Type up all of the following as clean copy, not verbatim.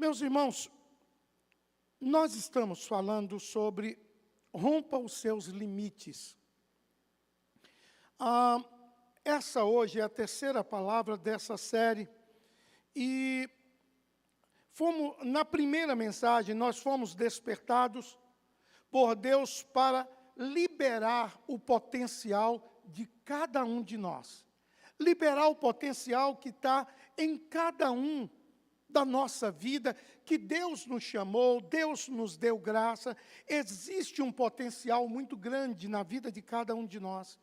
Meus irmãos, nós estamos falando sobre rompa os seus limites. Essa hoje é a terceira palavra dessa série. E na primeira mensagem, nós fomos despertados por Deus para liberar o potencial de cada um de nós. Liberar o potencial que está em cada um da nossa vida, que Deus nos chamou, Deus nos deu graça. Existe um potencial muito grande na vida de cada um de nós.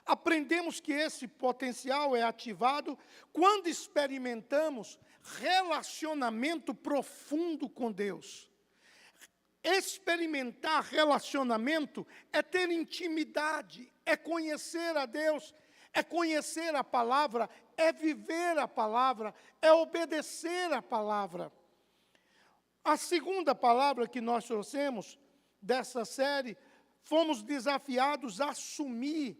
Aprendemos que esse potencial é ativado quando experimentamos relacionamento profundo com Deus. Experimentar relacionamento é ter intimidade, é conhecer a Deus, é conhecer a palavra, é viver a palavra, é obedecer a palavra. A segunda palavra que nós trouxemos dessa série, fomos desafiados a assumir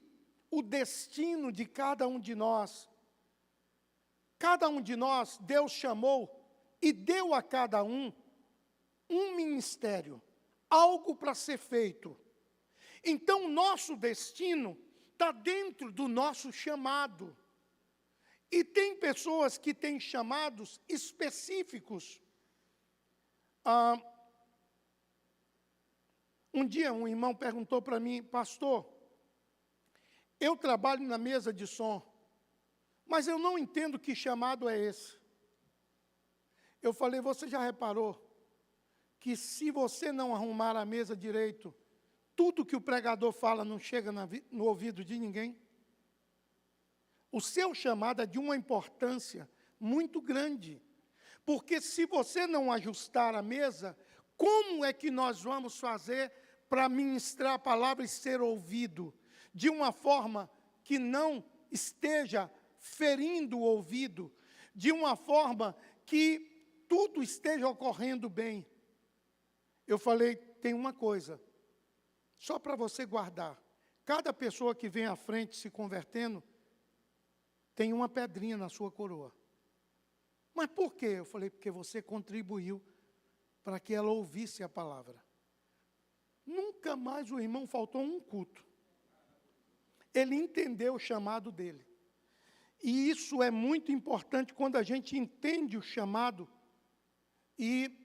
o destino de cada um de nós. Cada um de nós, Deus chamou e deu a cada um ministério, algo para ser feito. Então, o nosso destino está dentro do nosso chamado. E tem pessoas que têm chamados específicos. Um dia um irmão perguntou para mim: pastor, eu trabalho na mesa de som, mas eu não entendo que chamado é esse. Eu falei: você já reparou que se você não arrumar a mesa direito, tudo que o pregador fala não chega no ouvido de ninguém? O seu chamado é de uma importância muito grande, porque se você não ajustar a mesa, como é que nós vamos fazer para ministrar a palavra e ser ouvido de uma forma que não esteja ferindo o ouvido, de uma forma que tudo esteja ocorrendo bem? Eu falei: tem uma coisa, só para você guardar. Cada pessoa que vem à frente se convertendo, tem uma pedrinha na sua coroa. Mas por quê? Eu falei: porque você contribuiu para que ela ouvisse a palavra. Nunca mais o irmão faltou um culto. Ele entendeu o chamado dele. E isso é muito importante quando a gente entende o chamado. E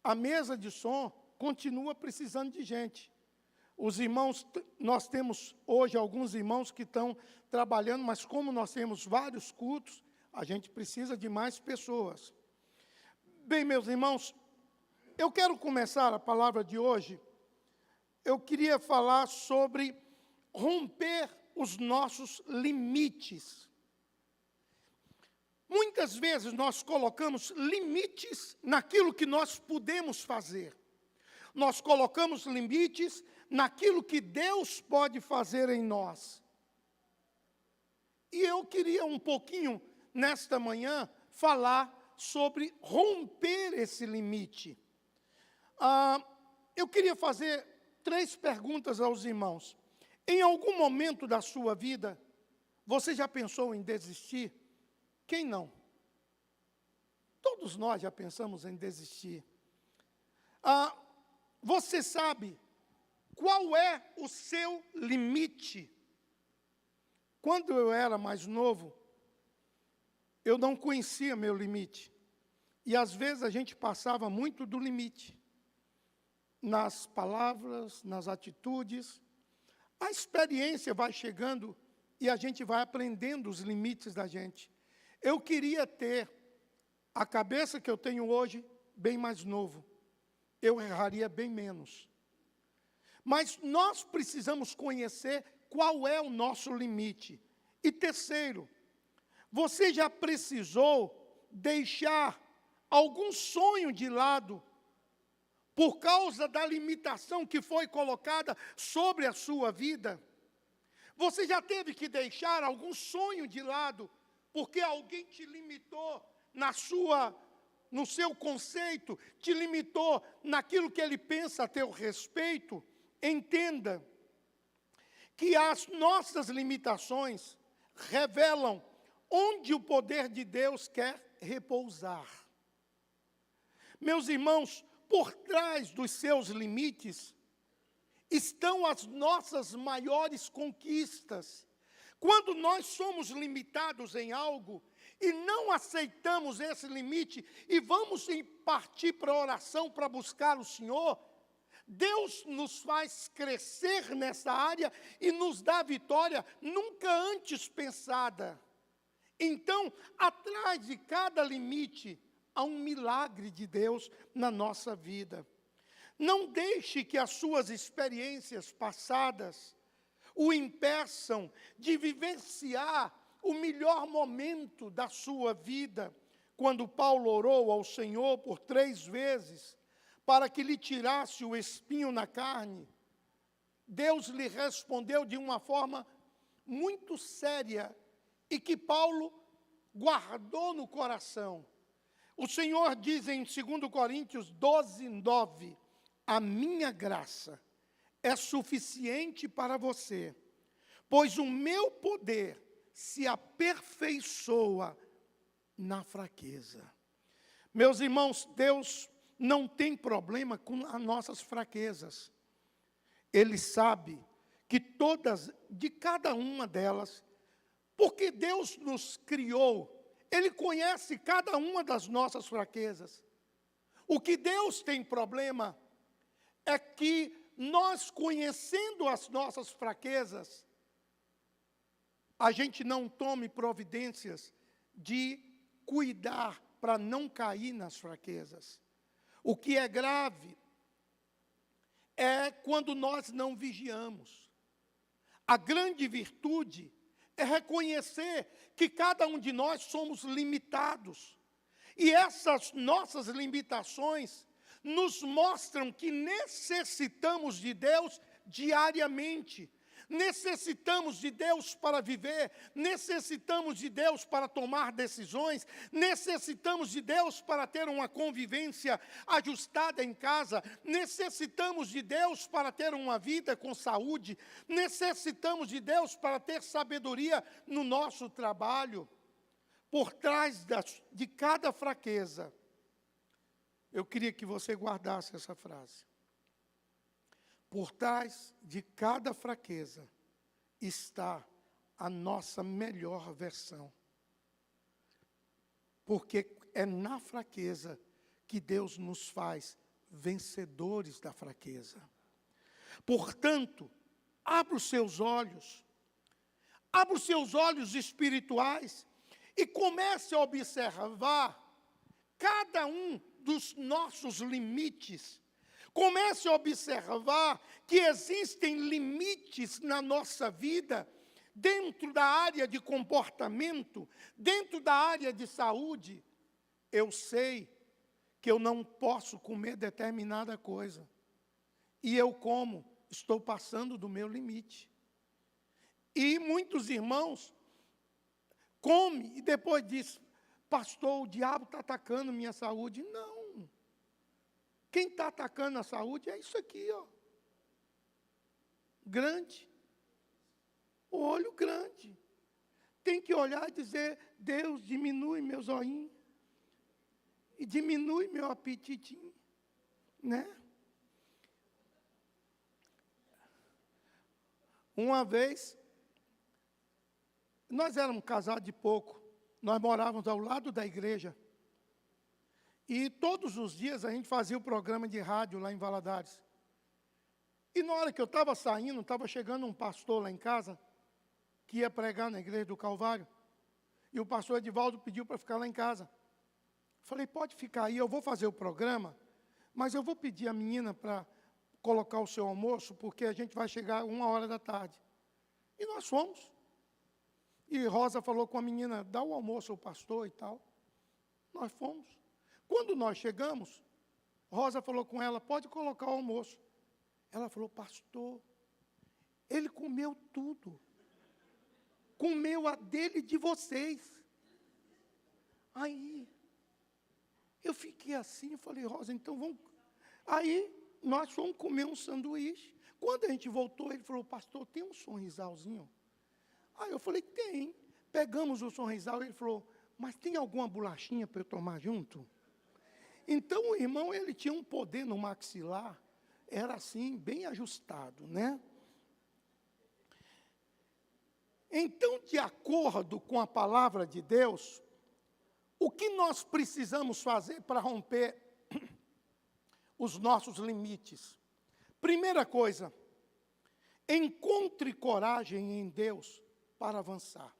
a mesa de som continua precisando de gente. Os irmãos, nós temos hoje alguns irmãos que estão trabalhando, mas como nós temos vários cultos, a gente precisa de mais pessoas. Bem, meus irmãos, eu quero começar a palavra de hoje. Eu queria falar sobre romper os nossos limites. Muitas vezes nós colocamos limites naquilo que nós podemos fazer. Nós colocamos limites naquilo que Deus pode fazer em nós. E eu queria um pouquinho, nesta manhã, falar sobre romper esse limite. Eu queria fazer 3 perguntas aos irmãos. Em algum momento da sua vida, você já pensou em desistir? Quem não? Todos nós já pensamos em desistir. Você sabe qual é o seu limite? Quando eu era mais novo, eu não conhecia meu limite. E às vezes a gente passava muito do limite. Nas palavras, nas atitudes. A experiência vai chegando e a gente vai aprendendo os limites da gente. Eu queria ter a cabeça que eu tenho hoje bem mais novo. Eu erraria bem menos. Mas nós precisamos conhecer qual é o nosso limite. E terceiro, você já precisou deixar algum sonho de lado por causa da limitação que foi colocada sobre a sua vida? Você já teve que deixar algum sonho de lado porque alguém te limitou no seu conceito, te limitou naquilo que ele pensa a teu respeito? Entenda que as nossas limitações revelam onde o poder de Deus quer repousar. Meus irmãos, por trás dos seus limites estão as nossas maiores conquistas. Quando nós somos limitados em algo e não aceitamos esse limite e vamos partir para a oração para buscar o Senhor, Deus nos faz crescer nessa área e nos dá vitória nunca antes pensada. Então, atrás de cada limite, há um milagre de Deus na nossa vida. Não deixe que as suas experiências passadas o impeçam de vivenciar o melhor momento da sua vida. Quando Paulo orou ao Senhor por 3 vezes, para que lhe tirasse o espinho na carne, Deus lhe respondeu de uma forma muito séria e que Paulo guardou no coração. O Senhor diz em 2 Coríntios 12, 9, a minha graça é suficiente para você, pois o meu poder se aperfeiçoa na fraqueza. Meus irmãos, Deus não tem problema com as nossas fraquezas. Ele sabe que de cada uma delas, porque Deus nos criou, Ele conhece cada uma das nossas fraquezas. O que Deus tem problema é que nós, conhecendo as nossas fraquezas, a gente não tome providências de cuidar para não cair nas fraquezas. O que é grave é quando nós não vigiamos. A grande virtude é reconhecer que cada um de nós somos limitados. E essas nossas limitações nos mostram que necessitamos de Deus diariamente. Necessitamos de Deus para viver, necessitamos de Deus para tomar decisões, necessitamos de Deus para ter uma convivência ajustada em casa, necessitamos de Deus para ter uma vida com saúde, necessitamos de Deus para ter sabedoria no nosso trabalho. Por trás de cada fraqueza, eu queria que você guardasse essa frase. Por trás de cada fraqueza está a nossa melhor versão. Porque é na fraqueza que Deus nos faz vencedores da fraqueza. Portanto, abra os seus olhos espirituais e comece a observar cada um dos nossos limites. Comece a observar que existem limites na nossa vida, dentro da área de comportamento, dentro da área de saúde. Eu sei que eu não posso comer determinada coisa. E eu como, estou passando do meu limite. E muitos irmãos comem e depois dizem, pastor, o diabo está atacando minha saúde. Não. Quem está atacando a saúde é isso aqui, ó. Grande. O olho grande. Tem que olhar e dizer, Deus, diminui meu zoinho. E diminui meu apetitinho. Né? Uma vez, nós éramos casados de pouco. Nós morávamos ao lado da igreja. E todos os dias a gente fazia o programa de rádio lá em Valadares. E na hora que eu estava saindo, estava chegando um pastor lá em casa, que ia pregar na igreja do Calvário. E o pastor Edivaldo pediu para ficar lá em casa. Falei, pode ficar aí, eu vou fazer o programa, mas eu vou pedir a menina para colocar o seu almoço, porque a gente vai chegar 13h. E nós fomos. E Rosa falou com a menina, dá o almoço ao pastor e tal. Nós fomos. Quando nós chegamos, Rosa falou com ela, pode colocar o almoço. Ela falou, pastor, ele comeu tudo. Comeu a dele e de vocês. Aí, eu fiquei assim, falei, Rosa, então vamos... Aí, nós fomos comer um sanduíche. Quando a gente voltou, ele falou, pastor, tem um sorrisalzinho? Aí eu falei, tem. Pegamos o sorrisal, ele falou, mas tem alguma bolachinha para eu tomar junto? Então o irmão, ele tinha um poder no maxilar, era assim, bem ajustado, né? Então, de acordo com a palavra de Deus, o que nós precisamos fazer para romper os nossos limites? Primeira coisa, encontre coragem em Deus para avançar.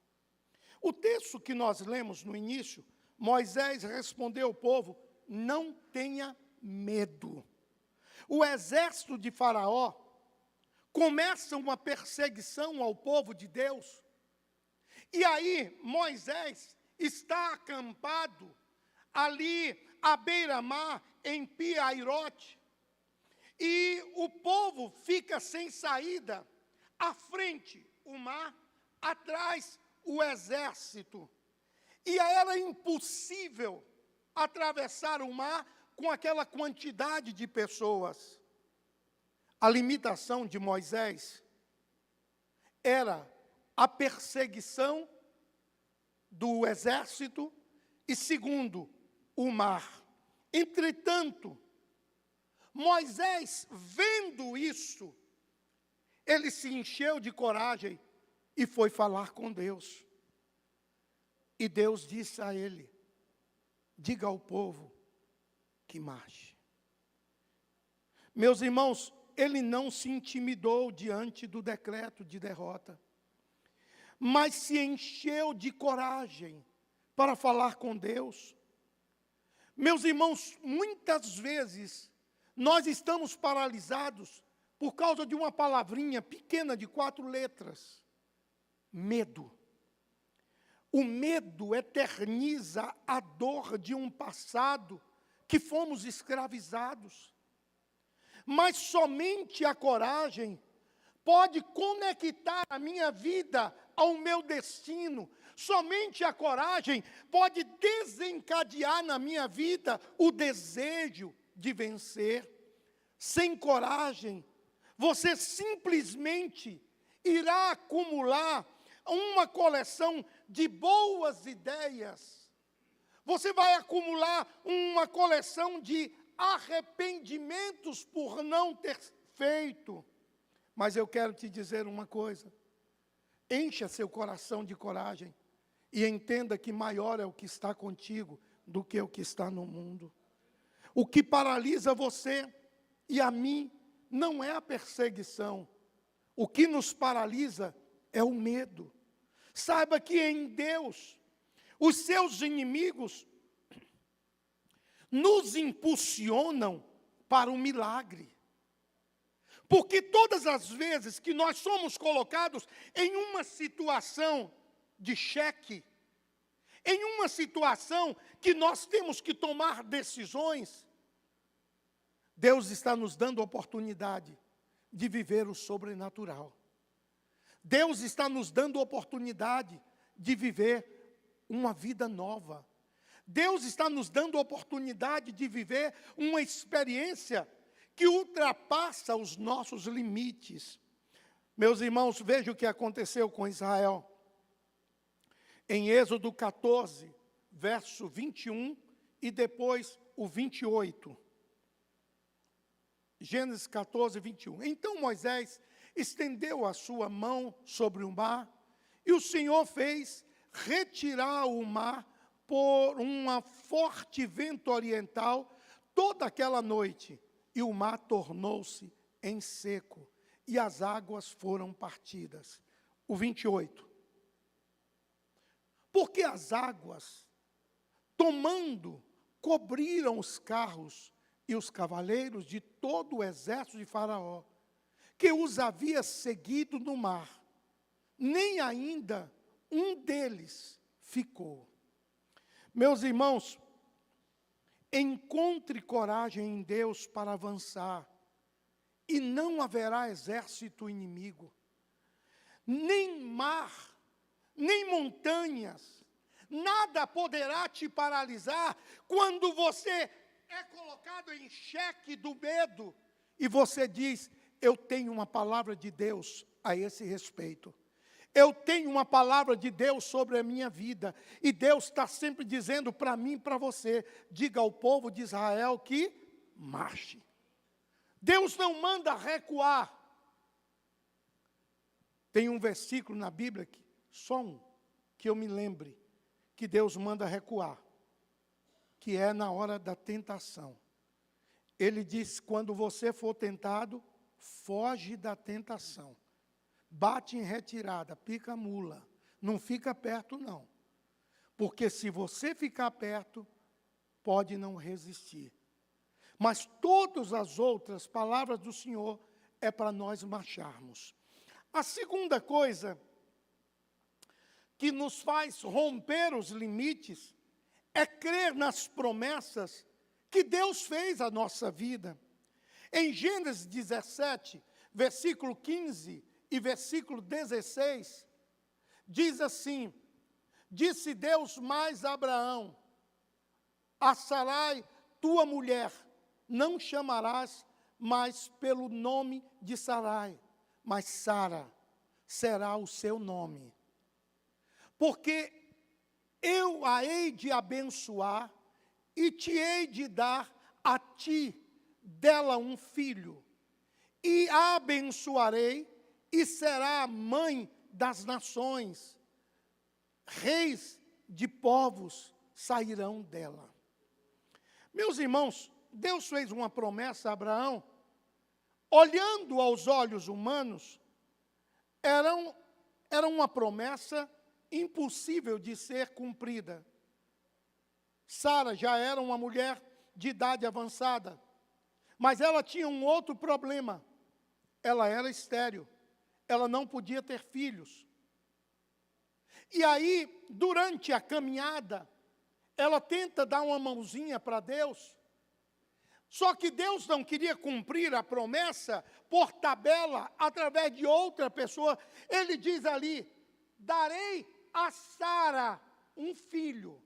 O texto que nós lemos no início, Moisés respondeu ao povo: não tenha medo. O exército de Faraó começa uma perseguição ao povo de Deus. E aí Moisés está acampado ali à beira-mar, em Pi-Hahirote, e o povo fica sem saída. À frente o mar, atrás o exército. E era impossível atravessar o mar com aquela quantidade de pessoas. A limitação de Moisés era a perseguição do exército e, segundo, o mar. Entretanto, Moisés, vendo isso, ele se encheu de coragem e foi falar com Deus. E Deus disse a ele: diga ao povo que marche. Meus irmãos, ele não se intimidou diante do decreto de derrota, mas se encheu de coragem para falar com Deus. Meus irmãos, muitas vezes nós estamos paralisados por causa de uma palavrinha pequena de 4 letras: medo. O medo eterniza a dor de um passado que fomos escravizados. Mas somente a coragem pode conectar a minha vida ao meu destino. Somente a coragem pode desencadear na minha vida o desejo de vencer. Sem coragem, você simplesmente irá acumular uma coleção de boas ideias. Você vai acumular uma coleção de arrependimentos por não ter feito. Mas eu quero te dizer uma coisa: encha seu coração de coragem e entenda que maior é o que está contigo do que o que está no mundo. O que paralisa você e a mim não é a perseguição. O que nos paralisa é o medo. Saiba que em Deus, os seus inimigos nos impulsionam para o milagre. Porque todas as vezes que nós somos colocados em uma situação de cheque, em uma situação que nós temos que tomar decisões, Deus está nos dando a oportunidade de viver o sobrenatural. Deus está nos dando a oportunidade de viver uma vida nova. Deus está nos dando a oportunidade de viver uma experiência que ultrapassa os nossos limites. Meus irmãos, vejam o que aconteceu com Israel. Em Êxodo 14, verso 21 e depois o 28. Gênesis 14, 21. Então Moisés estendeu a sua mão sobre o mar, e o Senhor fez retirar o mar por uma forte vento oriental toda aquela noite, e o mar tornou-se em seco, e as águas foram partidas. O 28. Porque as águas, tomando, cobriram os carros e os cavaleiros de todo o exército de Faraó, que os havia seguido no mar. Nem ainda um deles ficou. Meus irmãos, encontre coragem em Deus para avançar, e não haverá exército inimigo, nem mar, nem montanhas, nada poderá te paralisar quando você é colocado em xeque do medo, e você diz: eu tenho uma palavra de Deus a esse respeito. Eu tenho uma palavra de Deus sobre a minha vida. E Deus está sempre dizendo para mim e para você: diga ao povo de Israel que marche. Deus não manda recuar. Tem um versículo na Bíblia, só um, que eu me lembre, que Deus manda recuar, que é na hora da tentação. Ele diz: quando você for tentado, foge da tentação. Bate em retirada, pica a mula. Não fica perto, não. Porque se você ficar perto, pode não resistir. Mas todas as outras palavras do Senhor é para nós marcharmos. A segunda coisa que nos faz romper os limites é crer nas promessas que Deus fez à nossa vida. Em Gênesis 17, versículo 15 e versículo 16, diz assim: disse Deus mais a Abraão: a Sarai, tua mulher, não chamarás mais pelo nome de Sarai, mas Sara será o seu nome. Porque eu a hei de abençoar e te hei de dar a ti dela um filho, e a abençoarei, e será a mãe das nações, reis de povos sairão dela. Meus irmãos, Deus fez uma promessa a Abraão, olhando aos olhos humanos, era uma promessa impossível de ser cumprida. Sara já era uma mulher de idade avançada, mas ela tinha um outro problema: ela era estéril, ela não podia ter filhos. E aí, durante a caminhada, ela tenta dar uma mãozinha para Deus, só que Deus não queria cumprir a promessa por tabela, através de outra pessoa. Ele diz ali: darei a Sara um filho.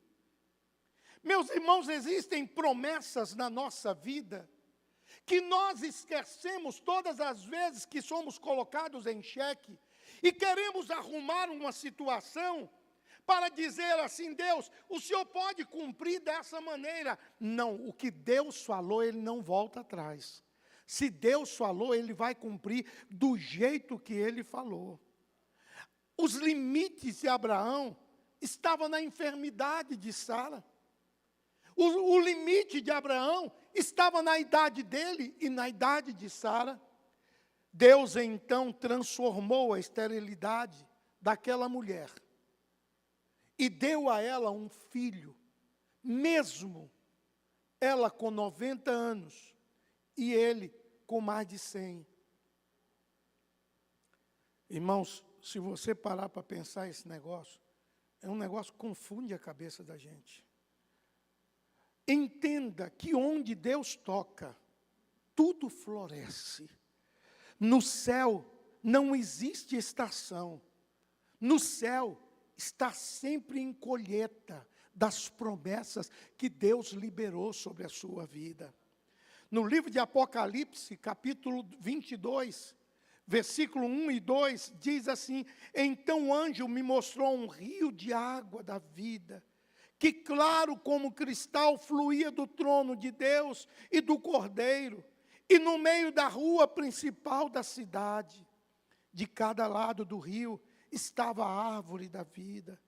Meus irmãos, existem promessas na nossa vida que nós esquecemos todas as vezes que somos colocados em xeque e queremos arrumar uma situação para dizer assim: Deus, o Senhor pode cumprir dessa maneira. Não, o que Deus falou, Ele não volta atrás. Se Deus falou, Ele vai cumprir do jeito que Ele falou. Os limites de Abraão estavam na enfermidade de Sara. O limite de Abraão estava na idade dele e na idade de Sara. Deus então transformou a esterilidade daquela mulher e deu a ela um filho, mesmo ela com 90 anos e ele com mais de 100. Irmãos, se você parar para pensar esse negócio, é um negócio que confunde a cabeça da gente. Entenda que onde Deus toca, tudo floresce. No céu não existe estação. No céu está sempre em colheita das promessas que Deus liberou sobre a sua vida. No livro de Apocalipse, capítulo 22, versículo 1 e 2, diz assim: então o anjo me mostrou um rio de água da vida, que claro como cristal fluía do trono de Deus e do Cordeiro, e no meio da rua principal da cidade, de cada lado do rio, estava a árvore da vida,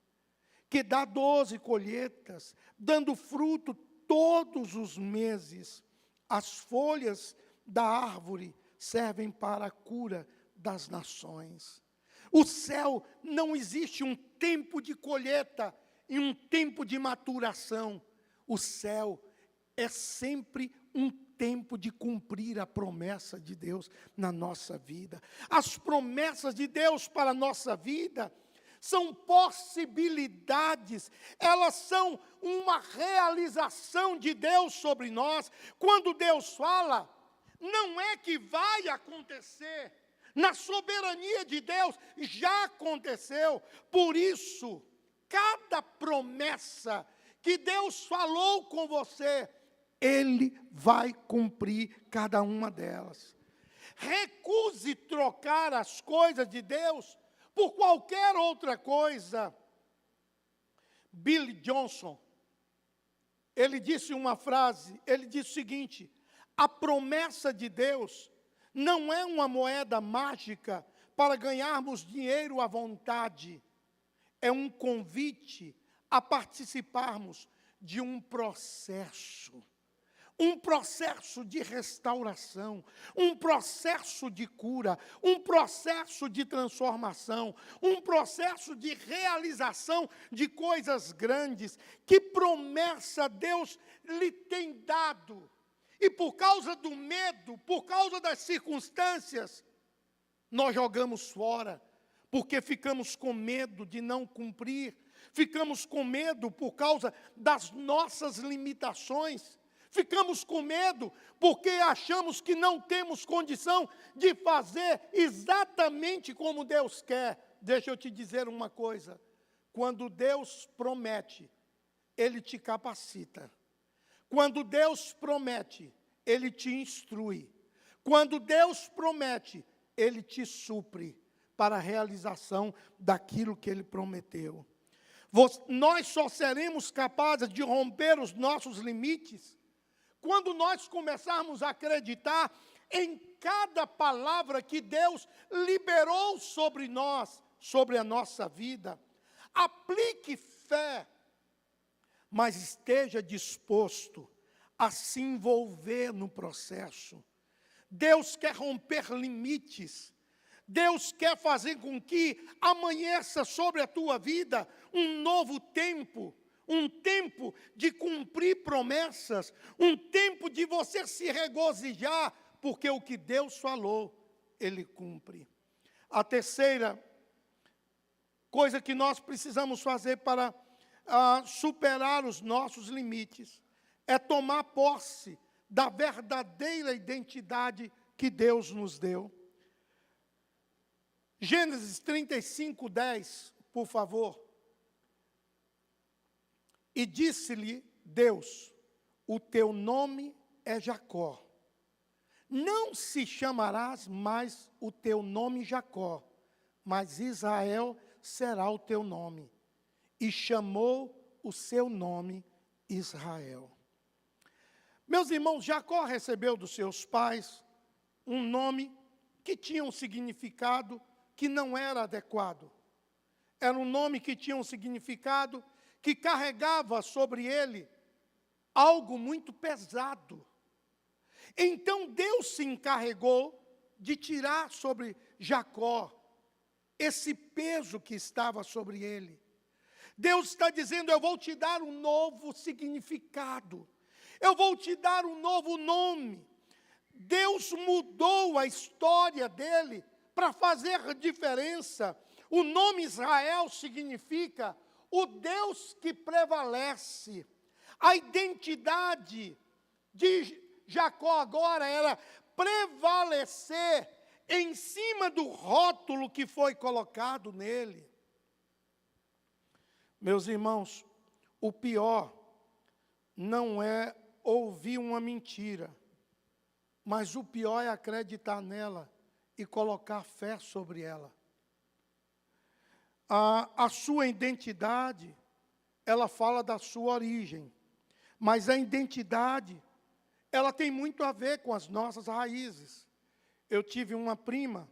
que dá 12 colheitas, dando fruto todos os meses. As folhas da árvore servem para a cura das nações. O céu não existe um tempo de colheita e um tempo de maturação. O céu é sempre um tempo de cumprir a promessa de Deus na nossa vida. As promessas de Deus para a nossa vida são possibilidades, elas são uma realização de Deus sobre nós. Quando Deus fala, não é que vai acontecer, na soberania de Deus já aconteceu. Por isso, cada promessa que Deus falou com você, Ele vai cumprir cada uma delas. Recuse trocar as coisas de Deus por qualquer outra coisa. Bill Johnson, ele disse uma frase, ele disse o seguinte: a promessa de Deus não é uma moeda mágica para ganharmos dinheiro à vontade, é um convite a participarmos de um processo de restauração, um processo de cura, um processo de transformação, um processo de realização de coisas grandes. Que promessa Deus lhe tem dado? E por causa do medo, por causa das circunstâncias, nós jogamos fora, porque ficamos com medo de não cumprir, ficamos com medo por causa das nossas limitações, ficamos com medo porque achamos que não temos condição de fazer exatamente como Deus quer. Deixa eu te dizer uma coisa: quando Deus promete, Ele te capacita. Quando Deus promete, Ele te instrui. Quando Deus promete, Ele te supre para a realização daquilo que Ele prometeu. Nós só seremos capazes de romper os nossos limites quando nós começarmos a acreditar em cada palavra que Deus liberou sobre nós, sobre a nossa vida. Aplique fé, mas esteja disposto a se envolver no processo. Deus quer romper limites. Deus quer fazer com que amanheça sobre a tua vida um novo tempo, um tempo de cumprir promessas, um tempo de você se regozijar, porque o que Deus falou, Ele cumpre. A terceira coisa que nós precisamos fazer para superar os nossos limites é tomar posse da verdadeira identidade que Deus nos deu. Gênesis 35, 10, por favor. E disse-lhe Deus: o teu nome é Jacó. Não se chamarás mais o teu nome Jacó, mas Israel será o teu nome. E chamou o seu nome Israel. Meus irmãos, Jacó recebeu dos seus pais um nome que tinha um significado que não era adequado. Era um nome que tinha um significado que carregava sobre ele algo muito pesado. Então Deus se encarregou de tirar sobre Jacó esse peso que estava sobre ele. Deus está dizendo: eu vou te dar um novo significado, eu vou te dar um novo nome. Deus mudou a história dele para fazer diferença. O nome Israel significa o Deus que prevalece. A identidade de Jacó agora era prevalecer em cima do rótulo que foi colocado nele. Meus irmãos, o pior não é ouvir uma mentira, mas o pior é acreditar nela e colocar fé sobre ela. A sua identidade, ela fala da sua origem, mas a identidade, ela tem muito a ver com as nossas raízes. Eu tive uma prima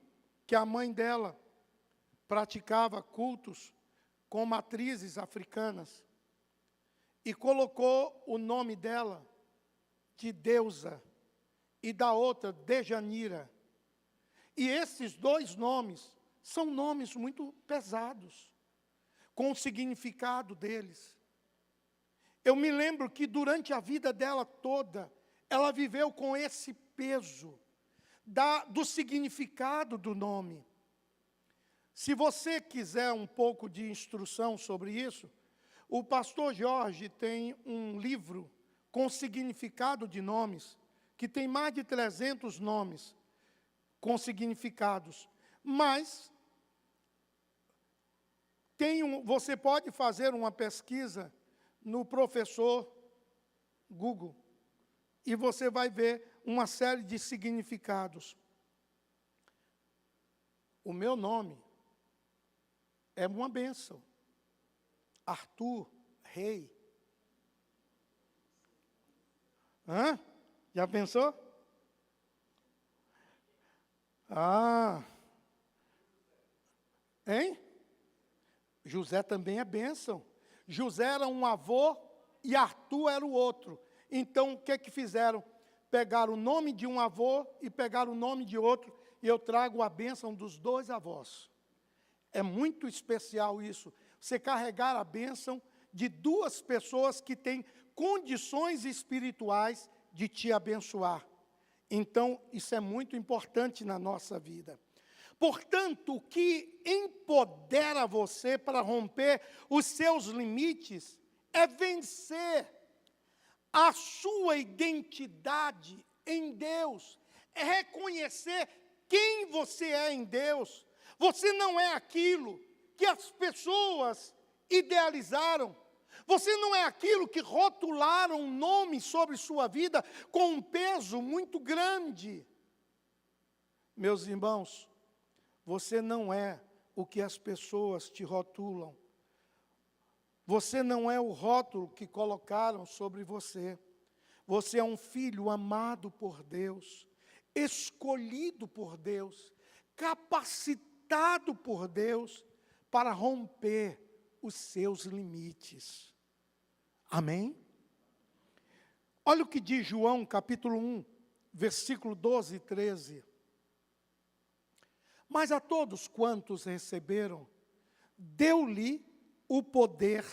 que a mãe dela praticava cultos com matrizes africanas e colocou o nome dela de Deusa e da outra Dejanira. E esses dois nomes são nomes muito pesados, com o significado deles. Eu me lembro que durante a vida dela toda, ela viveu com esse peso do significado do nome. Se você quiser um pouco de instrução sobre isso, o pastor Jorge tem um livro com significado de nomes, que tem mais de 300 nomes com significados. Mas você pode fazer uma pesquisa no professor Google e você vai ver uma série de significados. O meu nome é uma bênção. Arthur, rei. Hã? Já pensou? Hein? José também é bênção. José era um avô e Arthur era o outro. Então, o que fizeram? Pegaram o nome de um avô e pegaram o nome de outro, e eu trago a bênção dos dois avós. É muito especial isso, você carregar a bênção de duas pessoas que têm condições espirituais de te abençoar. Então, isso é muito importante na nossa vida. Portanto, o que empodera você para romper os seus limites é vencer a sua identidade em Deus, é reconhecer quem você é em Deus. Você não é aquilo que as pessoas idealizaram. Você não é aquilo que rotularam um nome sobre sua vida com um peso muito grande. Meus irmãos, você não é o que as pessoas te rotulam. Você não é o rótulo que colocaram sobre você. Você é um filho amado por Deus, escolhido por Deus, capacitado por Deus para romper os seus limites. Amém? Olha o que diz João, capítulo 1, versículo 12 e 13. Mas a todos quantos receberam, deu-lhe o poder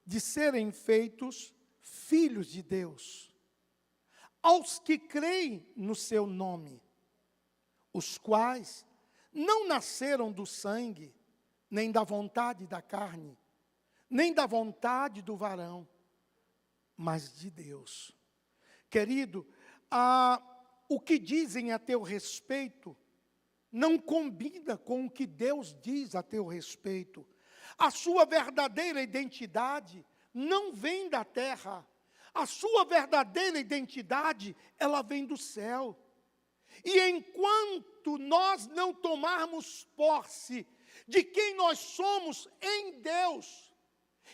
de serem feitos filhos de Deus, aos que creem no seu nome, os quais não nasceram do sangue, nem da vontade da carne, nem da vontade do varão, mas de Deus. Querido, o que dizem a teu respeito não combina com o que Deus diz a teu respeito. A sua verdadeira identidade não vem da terra. A sua verdadeira identidade, ela vem do céu. E enquanto nós não tomarmos posse de quem nós somos em Deus,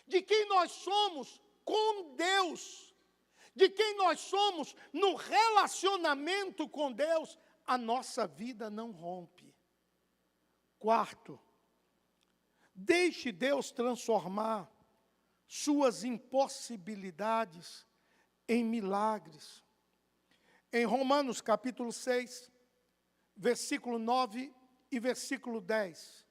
de quem nós somos com Deus, de quem nós somos no relacionamento com Deus, a nossa vida não rompe. Quarto, deixe Deus transformar suas impossibilidades em milagres. Em Romanos capítulo 6, versículo 9 e versículo 10.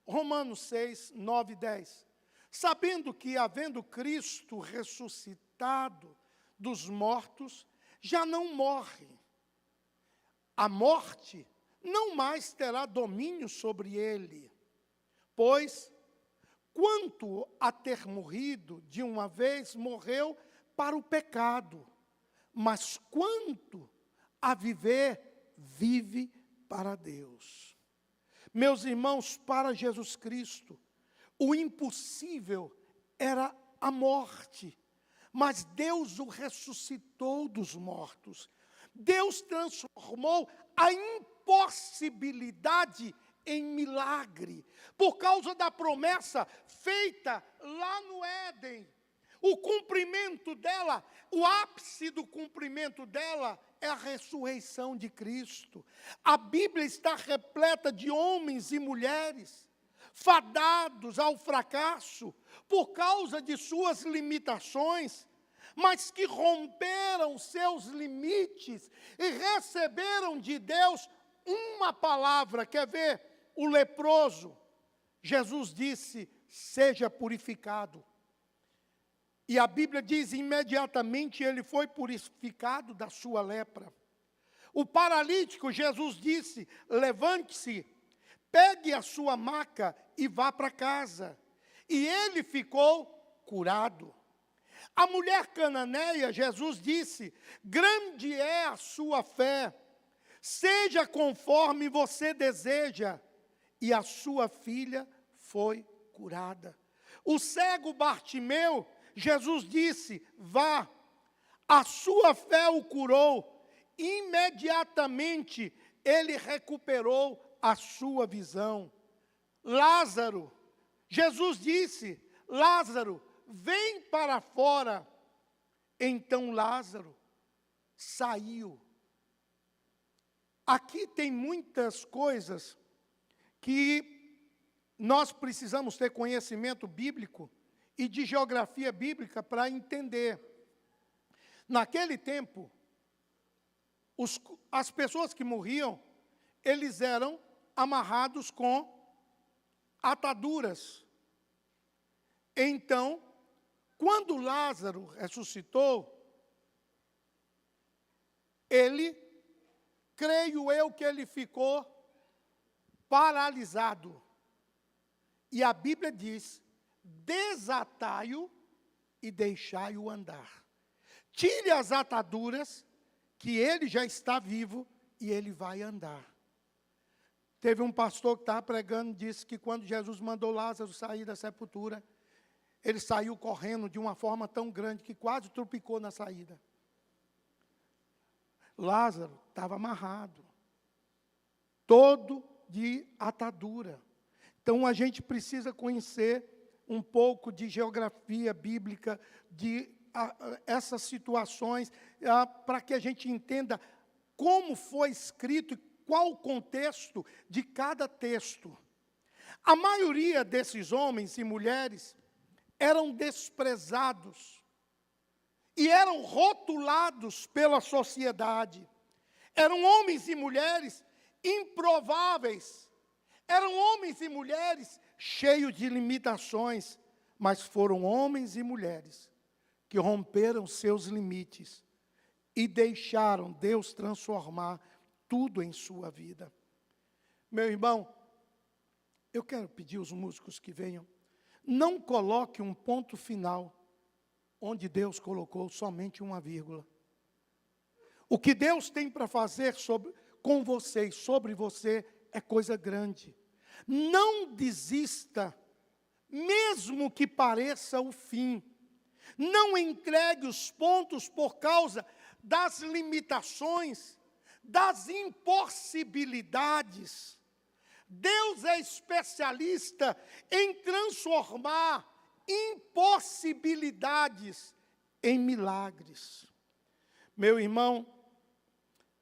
Romanos 6, 9 e 10. Sabendo que, havendo Cristo ressuscitado dos mortos, já não morre. A morte não mais terá domínio sobre ele, pois, quanto a ter morrido de uma vez, morreu para o pecado, mas quanto a viver, vive para Deus. Meus irmãos, para Jesus Cristo, o impossível era a morte, mas Deus o ressuscitou dos mortos. Deus transformou a impossibilidade em milagre, por causa da promessa feita lá no Éden. O cumprimento dela, o ápice do cumprimento dela é a ressurreição de Cristo. A Bíblia está repleta de homens e mulheres fadados ao fracasso por causa de suas limitações, mas que romperam seus limites e receberam de Deus uma palavra. Quer ver? O leproso, Jesus disse, seja purificado. E a Bíblia diz, imediatamente ele foi purificado da sua lepra. O paralítico, Jesus disse, levante-se, pegue a sua maca e vá para casa. E ele ficou curado. A mulher cananeia, Jesus disse, grande é a sua fé, seja conforme você deseja. E a sua filha foi curada. O cego Bartimeu, Jesus disse, vá, a sua fé o curou. Imediatamente ele recuperou a sua visão. Lázaro, Jesus disse: Lázaro, vem para fora. Então Lázaro saiu. Aqui tem muitas coisas que nós precisamos ter conhecimento bíblico e de geografia bíblica para entender. Naquele tempo, as pessoas que morriam, eles eram amarrados com ataduras. Então, quando Lázaro ressuscitou, creio eu que ele ficou paralisado. E a Bíblia diz: desatai-o e deixai-o andar. Tire as ataduras, que ele já está vivo e ele vai andar. Teve um pastor que estava pregando, disse que quando Jesus mandou Lázaro sair da sepultura, ele saiu correndo de uma forma tão grande que quase tropicou na saída. Lázaro estava amarrado, todo de atadura. Então a gente precisa conhecer um pouco de geografia bíblica, de essas situações, para que a gente entenda como foi escrito e qual o contexto de cada texto. A maioria desses homens e mulheres eram desprezados e eram rotulados pela sociedade. Eram homens e mulheres improváveis, eram homens e mulheres cheios de limitações, mas foram homens e mulheres que romperam seus limites e deixaram Deus transformar tudo em sua vida. Meu irmão, eu quero pedir aos músicos que venham, não coloque um ponto final onde Deus colocou somente uma vírgula. O que Deus tem para fazer com você e sobre você é coisa grande. Não desista, mesmo que pareça o fim. Não entregue os pontos por causa das limitações, das impossibilidades. Deus é especialista em transformar impossibilidades em milagres. Meu irmão,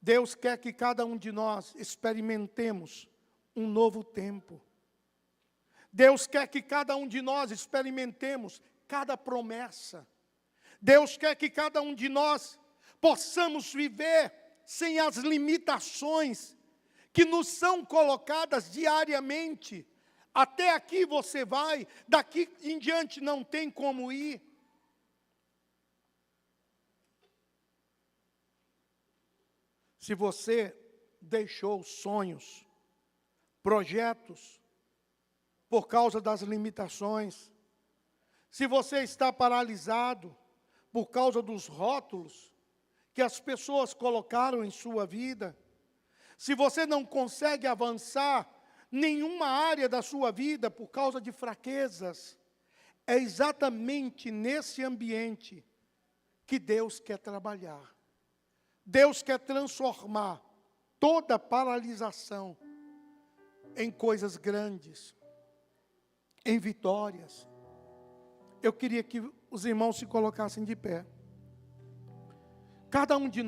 Deus quer que cada um de nós experimentemos um novo tempo. Deus quer que cada um de nós experimentemos cada promessa. Deus quer que cada um de nós possamos viver sem as limitações que nos são colocadas diariamente. Até aqui você vai, daqui em diante não tem como ir. Se você deixou sonhos, projetos, por causa das limitações, se você está paralisado por causa dos rótulos que as pessoas colocaram em sua vida, se você não consegue avançar nenhuma área da sua vida por causa de fraquezas, é exatamente nesse ambiente que Deus quer trabalhar. Deus quer transformar toda paralisação em coisas grandes, em vitórias. Eu queria que os irmãos se colocassem de pé. Cada um de nós